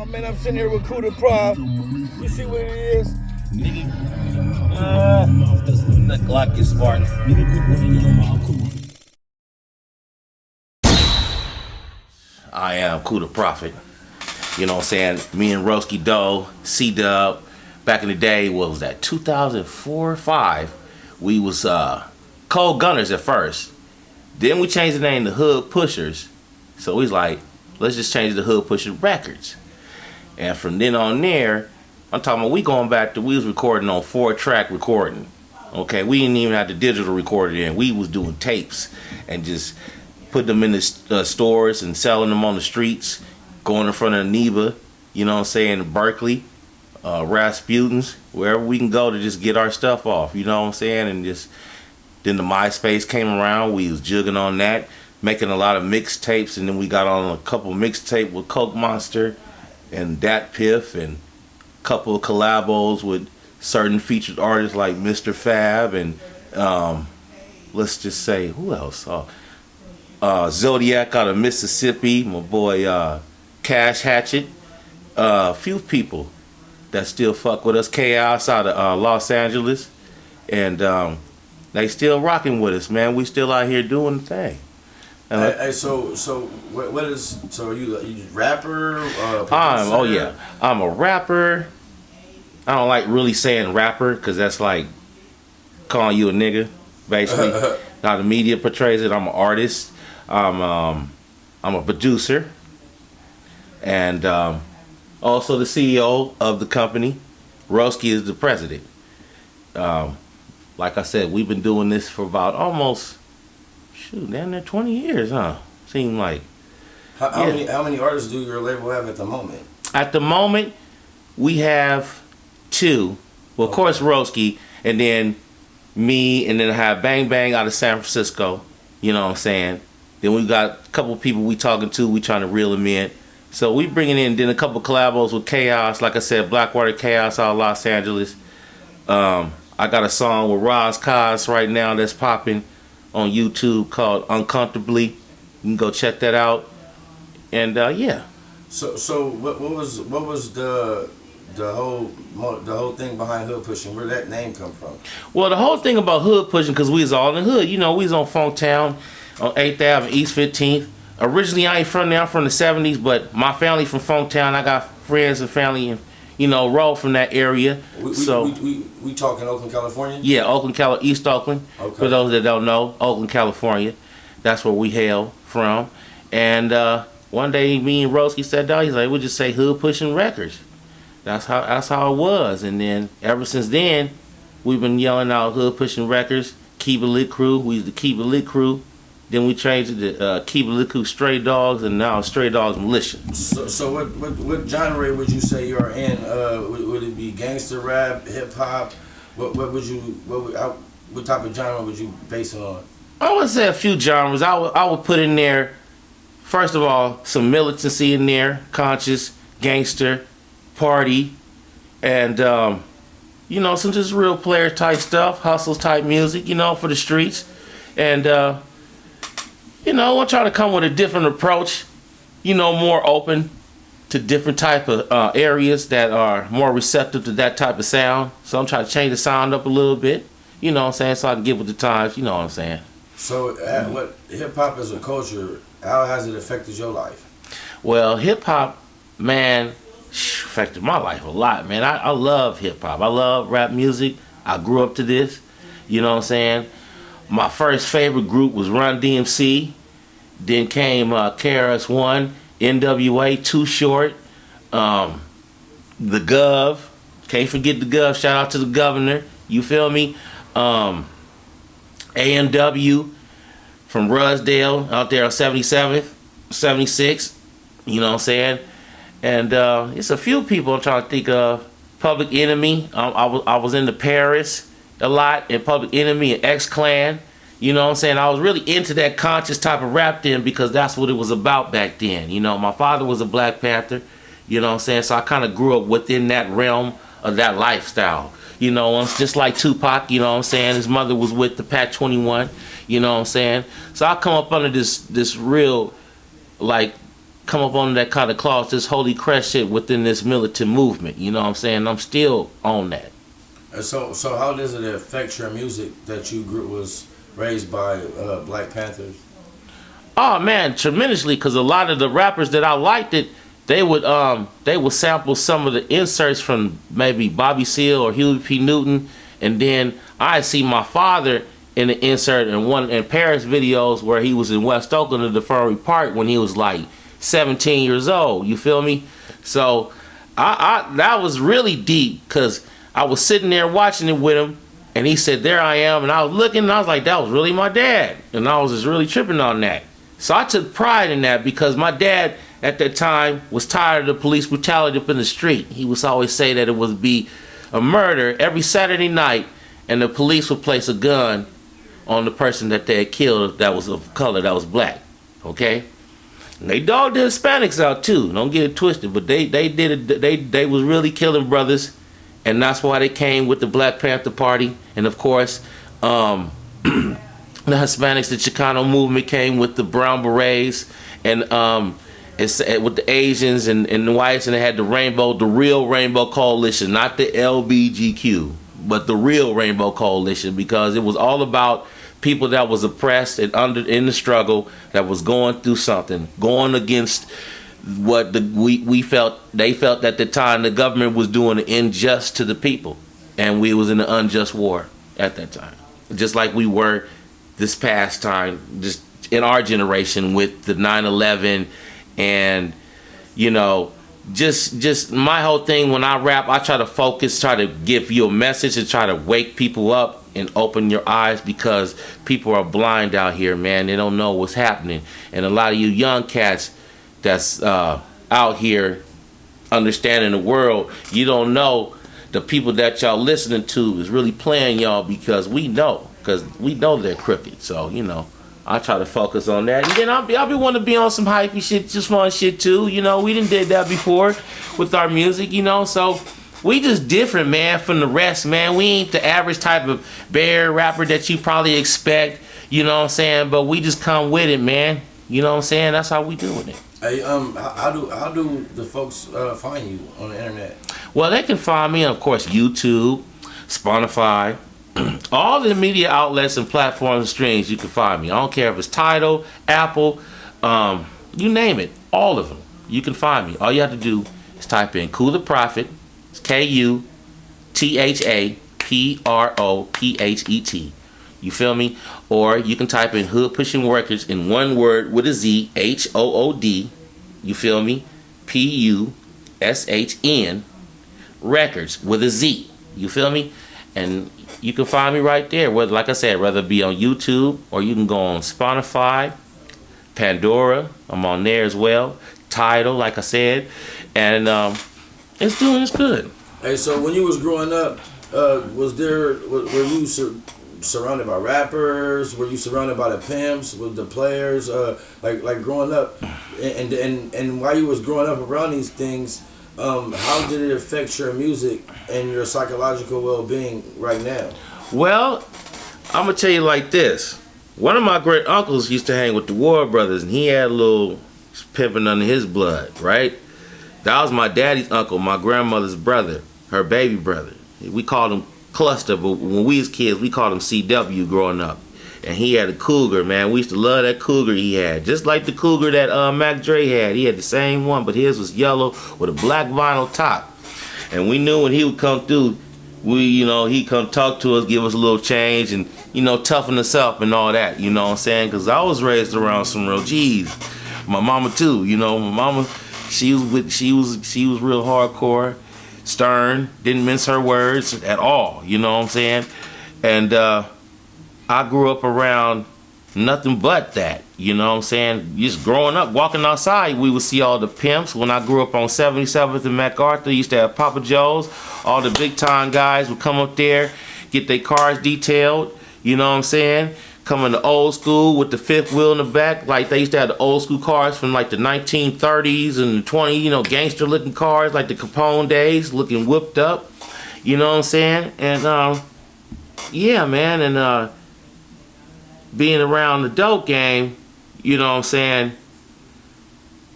Oh man, I'm sitting here with Kuda Prov. You see what it is? The Glock is spark. I am Kuda Prophet. You know what I'm saying? Me and Roski Doe, C-Dub, back in the day, what was that, 2004 or 5? We was Cold Gunners at first. Then we changed the name to Hoodpushers. So we was like, let's just change it to Hoodpushn Records. And from then on there, I'm talking about we going back to, we was recording on 4-track recording. Okay, we didn't even have the digital recorder in. We was doing tapes and just put them in the stores and selling them on the streets, going in front of Neva, you know what I'm saying, Berkeley, Rasputin's, wherever we can go to just get our stuff off, you know what I'm saying, and just, then the MySpace came around, we was jugging on that, making a lot of mixtapes, and then we got on a couple mixtape with Coke Monster and Dat Piff, and a couple of collabos with certain featured artists like Mr. Fab, and let's just say, who else? Zodiac out of Mississippi, my boy Cash Hatchet, a few people that still fuck with us, Chaos out of Los Angeles, and they still rocking with us, man. We still out here doing the thing. So are you a rapper? I'm a rapper. I don't like really saying rapper because that's like calling you a nigga, basically. How the media portrays it. I'm an artist. I'm a producer, and also the CEO of the company. Roski is the president. Like I said, we've been doing this for about almost, damn near 20 years, huh? Seem like. How many artists do your label have at the moment? At the moment, we have 2. Well, of course, Roski, and then me, and then I have Bang Bang out of San Francisco. You know what I'm saying? Then we got a couple people we talking to. We trying to reel them in. So we bringing in then a couple collabos with Chaos. Like I said, Blackwater Chaos out of Los Angeles. I got a song with Roz Kaz right now that's popping on YouTube called Uncomfortably. You can go check that out. And yeah. So what was the whole thing behind Hoodpushn? Where did that name come from? Well, the whole thing about Hoodpushn, because we was all in the hood. You know, we was on Funktown on 8th Ave, East 15th. Originally, I ain't from there. I'm from the 70s, but my family from Funktown. I got friends and family, and roll from that area. We talking Oakland, California? Yeah, East Oakland. Okay. For those that don't know, Oakland, California. That's where we hail from. And one day, me and Roski sat down. He's like, "We'll just say Hoodpushn Records." That's how it was. And then ever since then, we've been yelling out Hoodpushn Records, Keep It Lit Crew. We used to Keep It Lit Crew. Then we changed it to Keep It Lit Crew Stray Dogs, and now Stray Dogs Militia. So what genre would you say you're in? Would it be gangster rap, hip hop? What type of genre would you base it on? I would say a few genres. I would put in there, first of all, some militancy in there, conscious, gangster, party, and some just real player type stuff, hustles type music, for the streets, and I'm trying to come with a different approach, more open to different type of areas that are more receptive to that type of sound. So I'm trying to change the sound up a little bit, you know what I'm saying, so I can get with the times, you know what I'm saying. So what hip hop as a culture, how has it affected your life? Well, hip hop, man, affected my life a lot, man. I love hip hop. I love rap music. I grew up to this, you know what I'm saying. My first favorite group was Run DMC. Then came KRS-One, NWA, Too Short, the Gov. Can't forget the Gov. Shout out to the governor. You feel me? AMW from Rusdale out there on 77th, 76. You know what I'm saying? And it's a few people I'm trying to think of. Public Enemy. I was into Paris a lot, and Public Enemy and X-Clan. You know what I'm saying? I was really into that conscious type of rap then because that's what it was about back then. My father was a Black Panther, you know what I'm saying? So I kind of grew up within that realm of that lifestyle. It's just like Tupac, you know what I'm saying? His mother was with the Pat 21, you know what I'm saying? So I come up under this real, like, come up on that kind of cloth, this holy crest shit within this militant movement. You know what I'm saying? I'm still on that. So how does it affect your music that you was raised by Black Panthers? Oh man, tremendously, because a lot of the rappers that I liked they would sample some of the inserts from maybe Bobby Seale or Huey P. Newton, and then I see my father in the insert in Paris videos where he was in West Oakland at the Furry Park when he was like 17 years old. You feel me? So I that was really deep, because I was sitting there watching it with him, and he said, "There I am," and I was looking, and I was like, that was really my dad, and I was just really tripping on that. So I took pride in that, because my dad at that time was tired of the police brutality up in the street. He would always say that it would be a murder every Saturday night, and the police would place a gun on the person that they had killed that was of color, that was black. Okay? And they dogged the Hispanics out too. Don't get it twisted, but they did it. They was really killing brothers, and that's why they came with the Black Panther Party. And of course, the Hispanics, the Chicano movement came with the Brown Berets, and it's with the Asians and the whites, and they had the real Rainbow Coalition, not the LBGQ, but the real Rainbow Coalition, because it was all about people that was oppressed and in the struggle, that was going through something, going against what they felt at the time the government was doing unjust to the people, and we was in an unjust war at that time, just like we were this past time, just in our generation with the 9/11, and you know, just my whole thing when I rap, I try to focus, try to give you a message, and try to wake people up and open your eyes, because people are blind out here, man. They don't know what's happening, and a lot of you young cats that's out here understanding the world, you don't know the people that y'all listening to is really playing y'all, because we know they're crooked. So you know, I try to focus on that, and then I'll be wanting to be on some hypey shit, just fun shit too. You know, we done did that before with our music, you know. So we just different, man, from the rest, man. We ain't the average type of bear rapper that you probably expect, you know what I'm saying? But we just come with it, man. You know what I'm saying? That's how we doing it. Hey, how do the folks find you on the internet? Well, they can find me on, of course, YouTube, Spotify, all the media outlets and platforms and streams. You can find me. I don't care if it's Tidal, Apple, you name it, all of them. You can find me. All you have to do is type in Ku the Prophet. It's KUTHAPROPHET. You feel me? Or you can type in Hoodpushn Records in one word with a Z, HOOD. You feel me? PUSHN Records with a Z. You feel me? And you can find me right there. Whether, like I said, whether it be on YouTube, or you can go on Spotify, Pandora. I'm on there as well. Tidal, like I said, and it's good. Hey, so when you was growing up, were you surrounded by rappers? Were you surrounded by the pimps, with the players? Like growing up, and while you was growing up around these things, how did it affect your music and your psychological well-being right now? Well, I'm gonna tell you like this. One of my great uncles used to hang with the War Brothers, and he had a little pimping under his blood, right? That was my daddy's uncle, my grandmother's brother, her baby brother. We called him Cluster, but when we was kids, we called him CW growing up. And he had a Cougar, man. We used to love that Cougar he had. Just like the Cougar that Mac Dre had. He had the same one, but his was yellow with a black vinyl top. And we knew when he would come through, he'd come talk to us, give us a little change, and, toughen us up and all that, you know what I'm saying? Because I was raised around some real G's. My mama too, my mama, she was real hardcore, stern, didn't mince her words at all, you know what I'm saying? And I grew up around nothing but that, you know what I'm saying? Just growing up, walking outside, we would see all the pimps. When I grew up on 77th and MacArthur, used to have Papa Joe's. All the big time guys would come up there, get their cars detailed, you know what I'm saying? Coming to old school with the fifth wheel in the back, like they used to have the old school cars from like the 1930s and the 20s, gangster looking cars like the Capone days, looking whipped up, you know what I'm saying? And yeah, man, and being around the dope game, you know what I'm saying,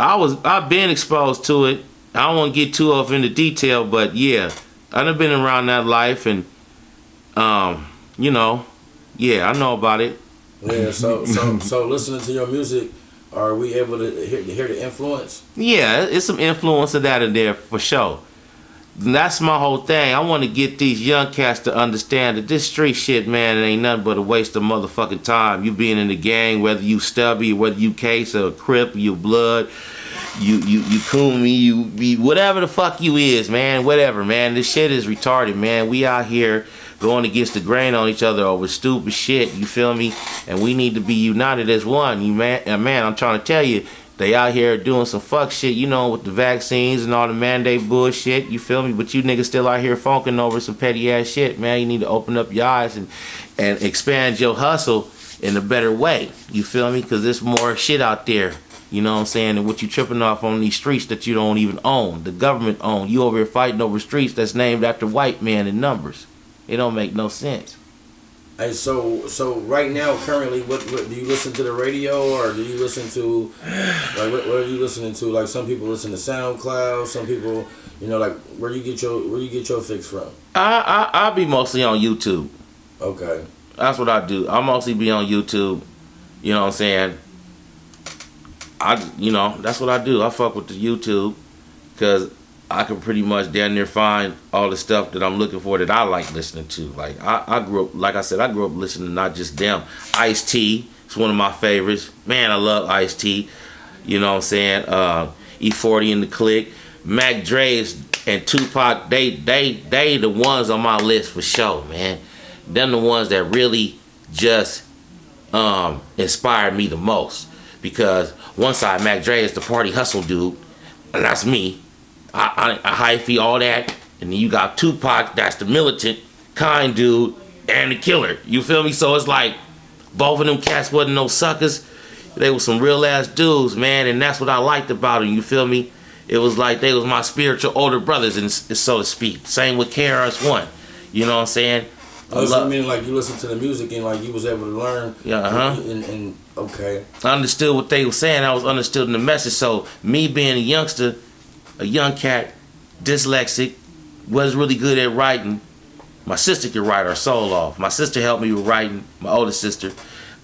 I've been exposed to it. I don't want to get too off into detail, but yeah, I've been around that life, and you know, yeah, I know about it. Yeah, so listening to your music, are we able to hear the influence? Yeah, it's some influence of that in there for sure. And that's my whole thing. I want to get these young cats to understand that this street shit, man, it ain't nothing but a waste of motherfucking time. You being in the gang, whether you stubby, whether you case or crip, you blood, you koomy, you be whatever the fuck you is, man. Whatever, man. This shit is retarded, man. We out here going against the grain on each other over stupid shit. You feel me? And we need to be united as one. You man, I'm trying to tell you. They out here doing some fuck shit, you know, with the vaccines and all the mandate bullshit, you feel me? But you niggas still out here funking over some petty ass shit, man. You need to open up your eyes and expand your hustle in a better way, you feel me? Because there's more shit out there, you know what I'm saying, and what you tripping off on these streets that you don't even own, the government own. You over here fighting over streets that's named after white men in numbers. It don't make no sense. Hey, so right now, currently, what do you listen to the radio, or do you listen to, like, what are you listening to? Like, some people listen to SoundCloud, some people, you know, like, where you get your fix from? I be mostly on YouTube. Okay. That's what I do. I mostly be on YouTube. You know what I'm saying? You know, that's what I do. I fuck with the YouTube because I can pretty much damn near find all the stuff that I'm looking for that I like listening to. Like I grew up, like I said, I grew up listening to not just them. Ice-T is one of my favorites. Man, I love Ice-T. You know what I'm saying? E40 and the Click. Mac Dre and Tupac, they the ones on my list for sure, man. Them the ones that really just inspired me the most. Because one side, Mac Dre is the party hustle dude, and that's me. I hyphy all that, and then you got Tupac, that's the militant, kind dude, and the killer. You feel me? So it's like both of them cats wasn't no suckers. They were some real ass dudes, man, and that's what I liked about them. You feel me? It was like they was my spiritual older brothers, and so to speak. Same with KRS-One. You know what I'm saying? I mean, like, you listen to the music and like you was able to learn. Yeah, and okay. I understood what they were saying. I was understood in the message. So me being a youngster, a young cat, dyslexic, was really good at writing. My sister could write her soul off. My sister helped me with writing, my older sister.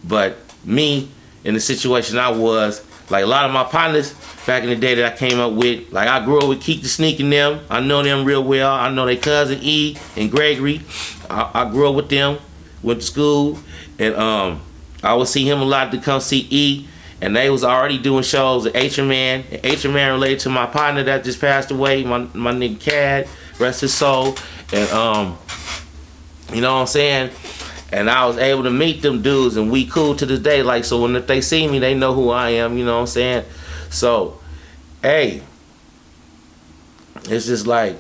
But me, in the situation I was, like a lot of my partners back in the day that I came up with, like I grew up with Keith the Sneak and them. I know them real well. I know their cousin E and Gregory. I grew up with them, went to school, and I would see him a lot to come see E. And they was already doing shows at H-Man. And H-Man related to my partner that just passed away, my nigga Cad, rest his soul. And you know what I'm saying? And I was able to meet them dudes, and we cool to this day. Like, so when if they see me, they know who I am, you know what I'm saying? So, hey, it's just like,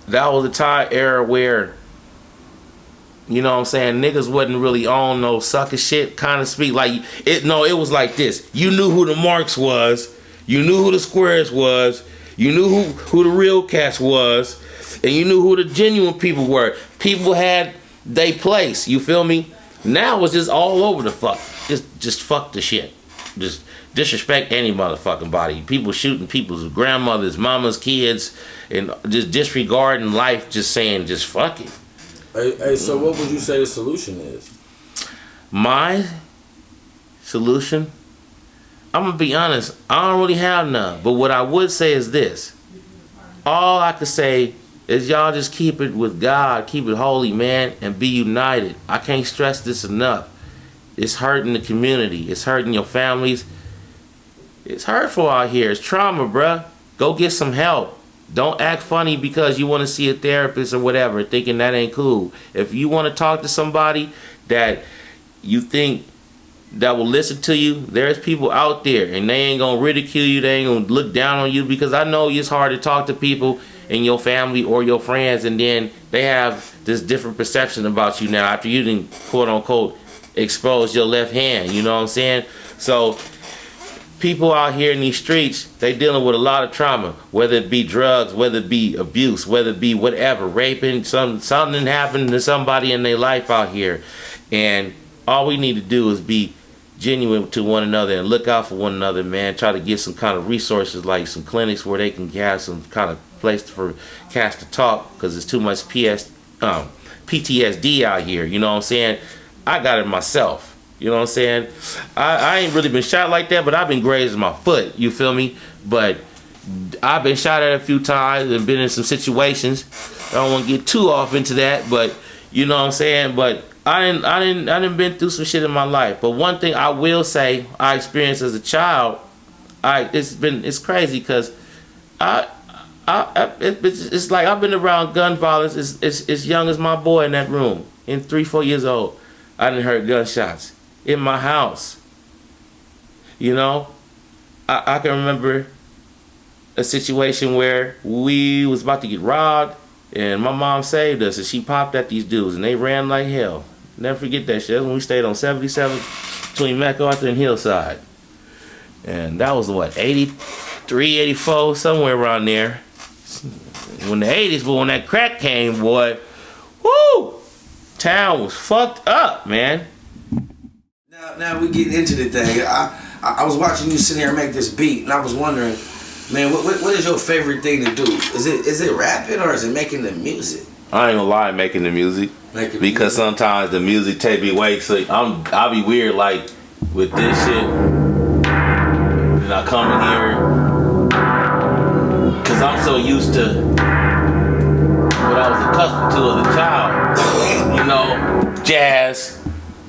that was a time era where, you know what I'm saying, niggas wasn't really on no sucker shit kind of speak. Like, it was like this. You knew who the Marks was. You knew who the Squares was. You knew who the real cats was. And you knew who the genuine people were. People had they place, you feel me? Now it's just all over the fuck. Just fuck the shit. Just disrespect any motherfucking body. People shooting people's grandmothers, mamas, kids, and just disregarding life, just saying just fuck it. Hey, so what would you say the solution is? My solution? I'm gonna be honest, I don't really have none. But what I would say is this. All I could say is y'all just keep it with God, keep it holy, man, and be united. I can't stress this enough. It's hurting the community. It's hurting your families. It's hurtful out here. It's trauma, bruh. Go get some help. Don't act funny because you want to see a therapist or whatever, thinking that ain't cool. If you want to talk to somebody that you think that will listen to you, there's people out there, and they ain't going to ridicule you. They ain't going to look down on you, because I know it's hard to talk to people in your family or your friends, and then they have this different perception about you now after you didn't, quote unquote, expose your left hand, you know what I'm saying? So people out here in these streets, they dealing with a lot of trauma, whether it be drugs, whether it be abuse, whether it be whatever, raping, something happened to somebody in their life out here. And all we need to do is be genuine to one another and look out for one another, man. Try to get some kind of resources, like some clinics where they can have some kind of place for cats to talk, because there's too much PTSD out here, you know what I'm saying? I got it myself, you know what I'm saying? I ain't really been shot like that, but I've been grazed in my foot, you feel me? But I've been shot at a few times and been in some situations. I don't want to get too off into that, but you know what I'm saying? But I didn't been through some shit in my life. But one thing I will say I experienced as a child, it's crazy, because it's like I've been around gun violence as young as my boy in that room, in 3-4 years old. I didn't heard gunshots in my house. You know, I can remember a situation where we was about to get robbed, and my mom saved us, and she popped at these dudes, and they ran like hell. Never forget that shit. That's when we stayed on 77 between MacArthur and Hillside. And that was what, 83, 84, somewhere around there. When the 80s, but when that crack came, boy, woo! Town was fucked up, man. Now we get into the thing. I was watching you sit here and make this beat, and I was wondering, man, what is your favorite thing to do? Is it rapping, or is it making the music? I ain't gonna lie, making the music. Because sometimes the music take me away. So I'll be weird, like with this shit. And I come in here, cause I'm so used to what I was accustomed to as a child. You know, jazz,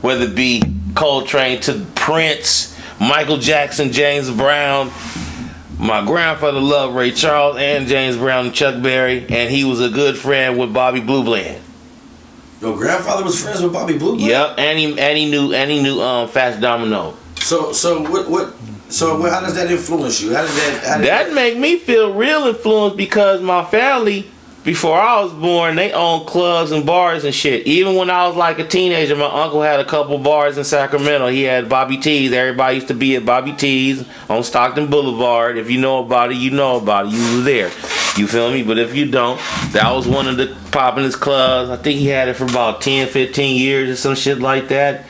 whether it be Coltrane to Prince, Michael Jackson, James Brown. My grandfather loved Ray Charles and James Brown and Chuck Berry, and he was a good friend with Bobby Blue Bland. Your grandfather was friends with Bobby Blue Bland? Yep, and he knew Fats Domino. So how does that influence you? How did that make me feel real influenced, because my family, before I was born, they owned clubs and bars and shit. Even when I was like a teenager, my uncle had a couple bars in Sacramento. He had Bobby T's. Everybody used to be at Bobby T's on Stockton Boulevard. If you know about it, you know about it. You were there. You feel me? But if you don't, that was one of the poppin'est clubs. I think he had it for about 10, 15 years or some shit like that.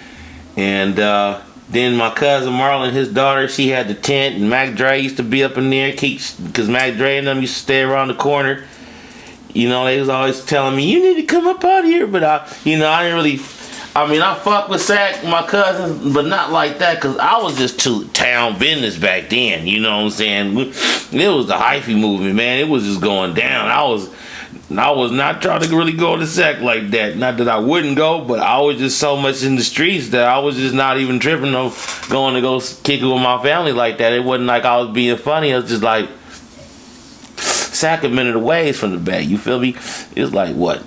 And then my cousin Marlon, his daughter, she had the tent, and Mac Dre used to be up in there, because Mac Dre and them used to stay around the corner. You know, they was always telling me, you need to come up out here. But I didn't really, I fuck with Sac, my cousins, but not like that, because I was just too town business back then. You know what I'm saying? It was the hyphy movement, man. It was just going down. I was not trying to really go to Sac like that. Not that I wouldn't go, but I was just so much in the streets that I was just not even tripping on going to go kick it with my family like that. It wasn't like I was being funny. It was just like, Sac a minute away from the bay, you feel me? It's like, what,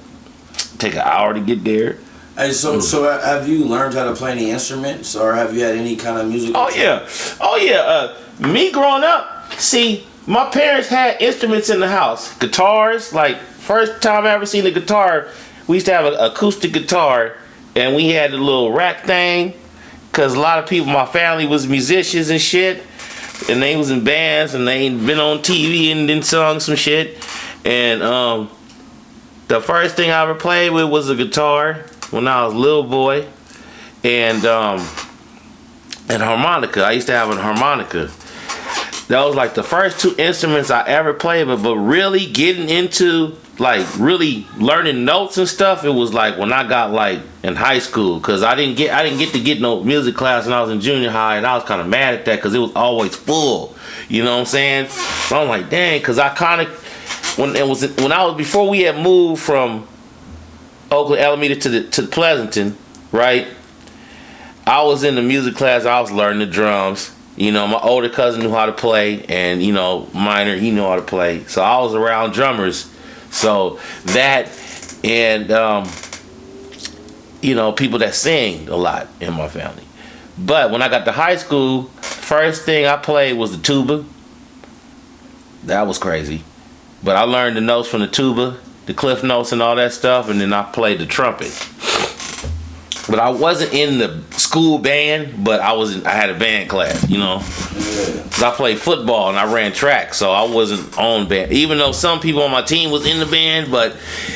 take an hour to get there? Hey, so have you learned how to play any instruments, or have you had any kind of music? Oh yeah. Me growing up, see, my parents had instruments in the house, guitars. Like, first time I ever seen a guitar, we used to have an acoustic guitar, and we had a little rack thing, because a lot of people in my family was musicians and shit. And they was in bands, and they been on TV and then sung some shit. And the first thing I ever played with was a guitar when I was a little boy, and harmonica. I used to have a harmonica. That was like the first two instruments I ever played with. But really getting into, like, really learning notes and stuff, it was like when I got like in high school, because I didn't get to get no music class when I was in junior high, and I was kind of mad at that, because it was always full. You know what I'm saying? So I'm like, dang, because I kind of, before we had moved from Oakland Alameda to Pleasanton, right? I was in the music class. I was learning the drums. You know, my older cousin knew how to play, and Minor, he knew how to play. So I was around drummers. So that, and people that sing a lot in my family. But when I got to high school, first thing I played was the tuba. That was crazy. But I learned the notes from the tuba, the cliff notes and all that stuff, and then I played the trumpet. But I wasn't in the school band, but I had a band class, Cause I played football and I ran track, so I wasn't on band. Even though some people on my team was in the band, but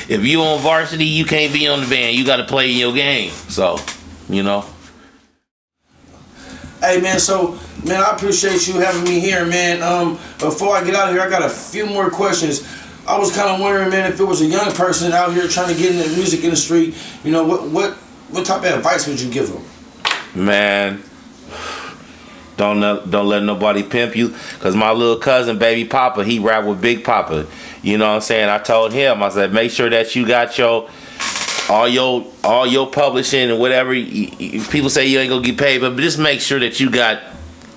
if you on varsity, you can't be on the band. You got to play in your game. So, Hey man, so man, I appreciate you having me here, man. Before I get out of here, I got a few more questions. I was kind of wondering, man, if it was a young person out here trying to get in the music industry, you know, what type of advice would you give them? Man, don't let nobody pimp you. Cause my little cousin, Baby Papa, he rap with Big Papa. You know what I'm saying? I told him, I said, make sure that you got all your publishing and whatever. People say you ain't gonna get paid, but just make sure that you got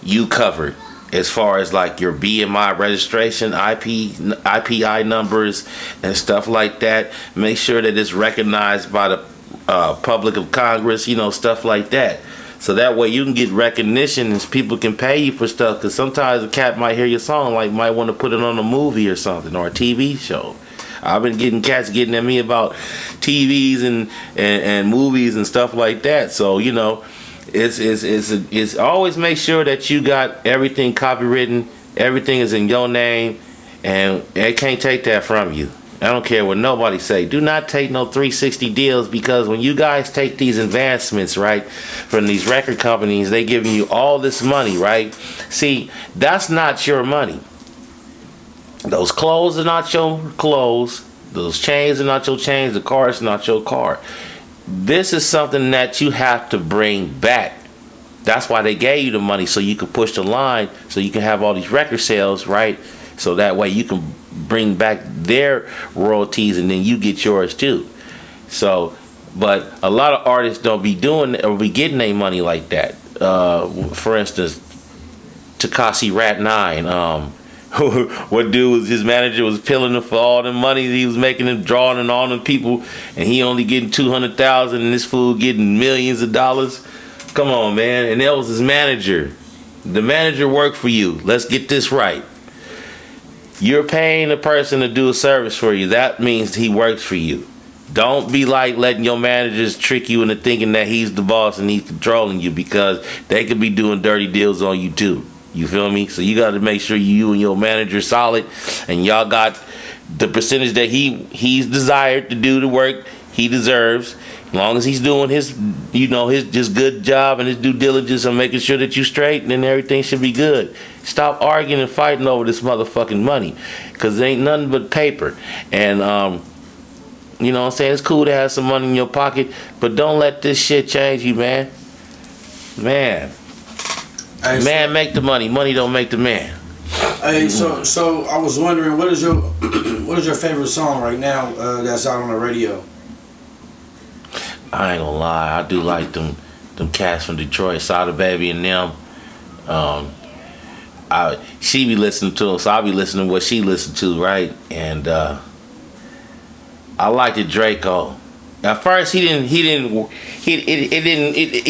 you covered as far as like your BMI registration, IPI numbers and stuff like that. Make sure that it's recognized by the public of Congress, you know, stuff like that. So that way you can get recognition and people can pay you for stuff. Because sometimes a cat might hear your song, like might want to put it on a movie or something or a TV show. I've been getting cats getting at me about TVs and movies and stuff like that. So you know, it's always make sure that you got everything copywritten, everything is in your name, and they can't take that from you. I don't care what nobody say. Do not take no 360 deals, because when you guys take these advancements, right, from these record companies, they giving you all this money, right? See, that's not your money. Those clothes are not your clothes. Those chains are not your chains. The car is not your car. This is something that you have to bring back. That's why they gave you the money, so you can push the line, so you can have all these record sales, right? So that way you can bring back their royalties and then you get yours too. So, but a lot of artists don't be doing or be getting their money like that. For instance, Tekashi Rat 9. What dude was his manager was pilling him for all the money he was making and drawing and all them people, and he only getting 200,000 and this fool getting millions of dollars. Come on, man. And that was his manager. The manager worked for you. Let's get this right. You're paying a person to do a service for you. That means he works for you. Don't be like letting your managers trick you into thinking that he's the boss and he's controlling you, because they could be doing dirty deals on you too. You feel me? So you got to make sure you and your manager solid, and y'all got the percentage that he's desired to do the work he deserves. As long as he's doing his, you know, his good job and his due diligence and making sure that you straight, then everything should be good. Stop arguing and fighting over this motherfucking money, because it ain't nothing but paper. And you know what I'm saying? It's cool to have some money in your pocket, but don't let this shit change you, man. Man, make the money. Money don't make the man. Hey, so I was wondering, what is your favorite song right now that's out on the radio? I ain't gonna lie, I do like them cats from Detroit, Sada Baby and them. She be listening to them, so I be listening to what she listened to, right? And I liked the Draco. At first, it didn't, you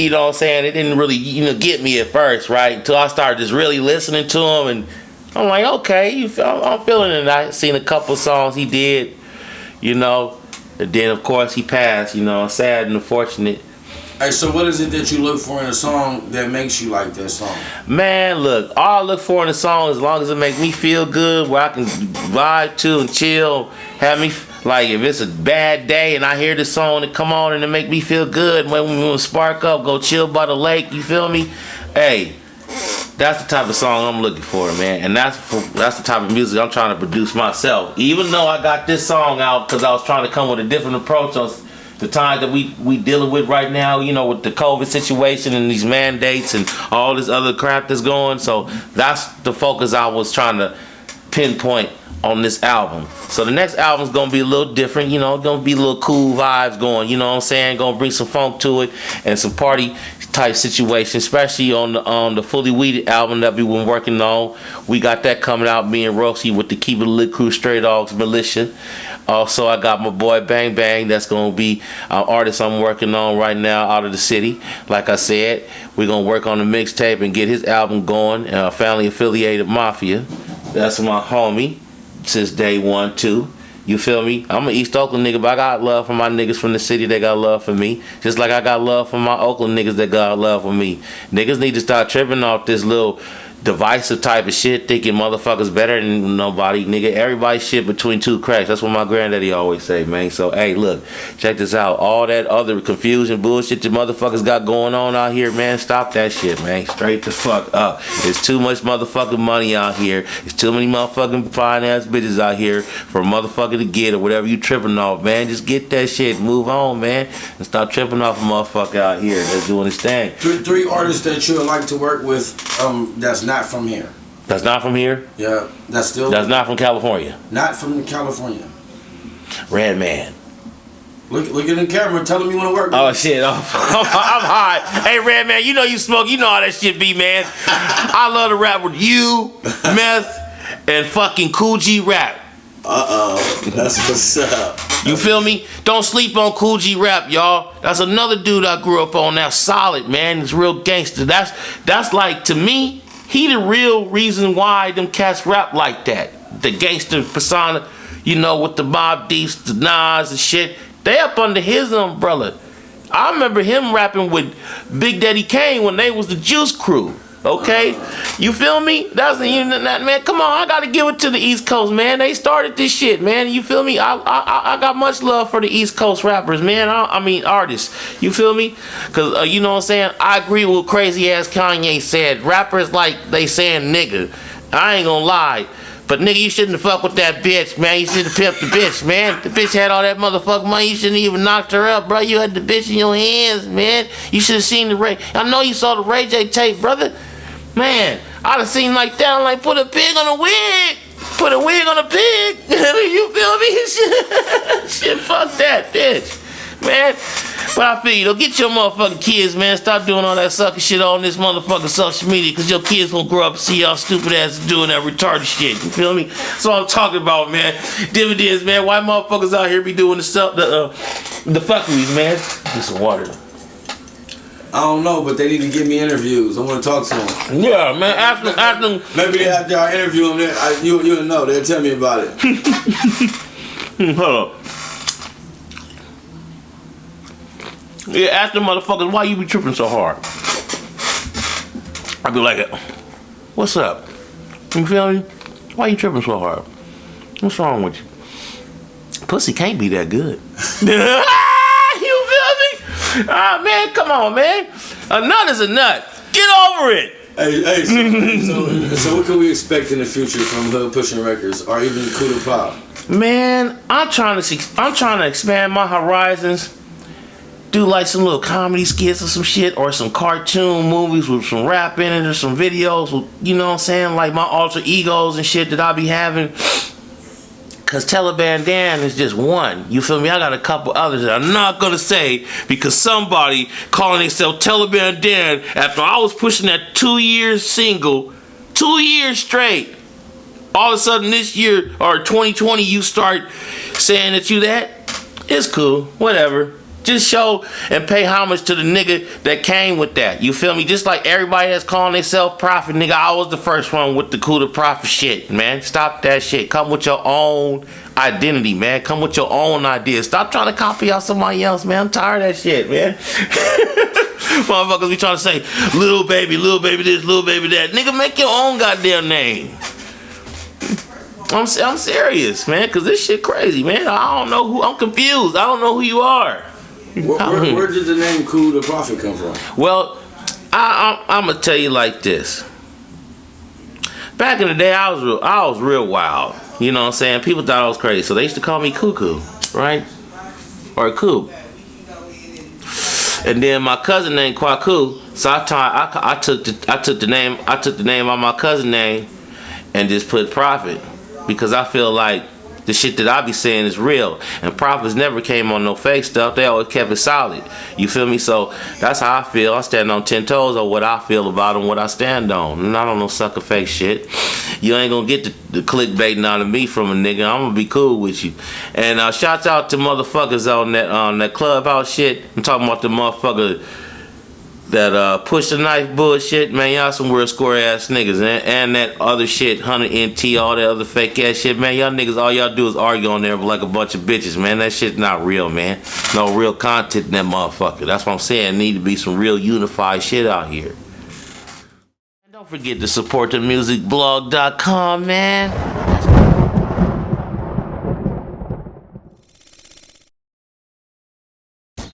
know what I'm saying? It didn't really, you know, get me at first, right? Until I started just really listening to him, and I'm like, okay, I'm feeling it. And I seen a couple songs he did, you know. And then, of course, he passed, you know, sad and unfortunate. Hey, so what is it that you look for in a song that makes you like that song? Man, look, all I look for in a song, as long as it makes me feel good, where I can vibe to and chill, have me, like, if it's a bad day and I hear the song that come on and it make me feel good, when we want to spark up, go chill by the lake, you feel me? Hey, that's the type of song I'm looking for, man. And that's the type of music I'm trying to produce myself. Even though I got this song out because I was trying to come with a different approach on the times that we dealing with right now, you know, with the COVID situation and these mandates and all this other crap that's going. So that's the focus I was trying to pinpoint on this album. So the next album's gonna be a little different, you know, gonna be a little cool vibes going, you know what I'm saying? Gonna bring some funk to it and some party type situation, especially on the Fully Weeded album that we've been working on. We got that coming out, me and Rosie with the Keep It Lit Crew, Stray Dogs Militia. Also, I got my boy Bang Bang, that's gonna be an artist I'm working on right now out of the city. Like I said, we're gonna work on the mixtape and get his album going. Family Affiliated Mafia, that's my homie since day one too. You feel me? I'm an East Oakland nigga, but I got love for my niggas from the city. They got love for me. Just like I got love for my Oakland niggas that got love for me. Niggas need to start tripping off this little divisive type of shit, thinking motherfuckers better than nobody, nigga. Everybody shit between two cracks. That's what my granddaddy always say, man. So hey, look, check this out. All that other confusion bullshit the motherfuckers got going on out here, man, stop that shit, man. Straight the fuck up. There's too much motherfucking money out here. There's too many motherfucking fine ass bitches out here for a motherfucker to get or whatever you tripping off, man. Just get that shit, move on, man, and stop tripping off a motherfucker out here that's doing his thing. Three artists that you would like to work with, that's not from here. That's not from here? Yeah, that's not from California. Not from California. Redman. Look at the camera. Tell him you want to work with. Oh shit, I'm hot. Hey Redman, you know you smoke. You know how that shit be, man. I love to rap with you, Meth, and fucking Cool G Rap. That's what's up. You feel me? Don't sleep on Cool G Rap, y'all. That's another dude I grew up on. That's solid, man. He's real gangster. That's like, to me, he the real reason why them cats rap like that. The gangster persona, you know, with the Mobb Deeps, the Nas and shit. They up under his umbrella. I remember him rapping with Big Daddy Kane when they was the Juice Crew. Okay, you feel me? Man. Come on, I gotta give it to the East Coast, man. They started this shit, man. You feel me? I got much love for the East Coast rappers, man. I mean artists. You feel me? Cause you know what I'm saying. I agree with crazy ass Kanye said. Rappers like they saying nigga. I ain't gonna lie. But nigga, you shouldn't have fucked with that bitch, man. You should have pimped the bitch, man. The bitch had all that motherfucking money. You shouldn't even knocked her up, bro. You had the bitch in your hands, man. You should have seen the Ray. I know you saw the Ray J tape, brother. Man, I'd have seen like that. I'm like, put a pig on a wig. Put a wig on a pig. You feel me? Shit, fuck that, bitch. Man, but I feel you, though. Get your motherfucking kids, man. Stop doing all that sucker shit on this motherfucking social media, because your kids gonna grow up and see y'all stupid ass doing that retarded shit. You feel me? That's what I'm talking about, man. Dividends, man. Why motherfuckers out here be doing the stuff, the fuckeries, man? Get some water. I don't know, but they need to give me interviews. I want to talk to them. Yeah, man. After them. Maybe after I interview them, you'll know. They'll tell me about it. Hold up. Yeah, ask them motherfuckers, why you be tripping so hard? I be like, what's up? You feel me? Why you tripping so hard? What's wrong with you? Pussy can't be that good. You feel me? Ah, man, come on, man. A nut is a nut. Get over it. Hey, so what can we expect in the future from Hoodpushn Records, or even Kuda Pop? Man, I'm trying to expand my horizons. Do like some little comedy skits or some shit, or some cartoon movies with some rap in it, or some videos with, you know what I'm saying, like my alter egos and shit that I be having. Cause Taliban Dan is just one. You feel me? I got a couple others that I'm not gonna say, because somebody calling themselves Taliban Dan after I was pushing that 2 years single, 2 years straight. All of a sudden this year or 2020 you start saying that you that. It's cool, whatever. Just show and pay homage to the nigga that came with that. You feel me? Just like everybody that's calling themselves prophet, nigga. I was the first one with the Kuda prophet shit, man. Stop that shit. Come with your own identity, man. Come with your own ideas. Stop trying to copy out somebody else, man. I'm tired of that shit, man. Motherfuckers be trying to say, little baby this, little baby that. Nigga, make your own goddamn name. I'm serious, man, because this shit crazy, man. I don't know who. I'm confused. I don't know who you are. Where did the name Kuda Prophet come from? Well, I'm gonna tell you like this. Back in the day, I was real wild. You know what I'm saying? People thought I was crazy, so they used to call me Cuckoo, right? Or Coop. And then my cousin named Kwaku, so I took the name on my cousin name and just put Prophet, because I feel like the shit that I be saying is real, and prophets never came on no fake stuff. They always kept it solid. You feel me? So that's how I feel. I stand on 10 toes on what I feel about and what I stand on. And I don't know sucker fake shit. You ain't gonna get the clickbaiting out of me from a nigga. I'm gonna be cool with you. And shouts out to motherfuckers on that Clubhouse shit. I'm talking about the motherfucker that push the knife bullshit, man. Y'all some real square ass niggas, and that other shit, 100 NT, all that other fake ass shit, man. Y'all niggas, all y'all do is argue on there like a bunch of bitches, man. That shit's not real, man. No real content in that motherfucker. That's what I'm saying. Need to be some real unified shit out here. Don't forget to support the musicblog.com, man.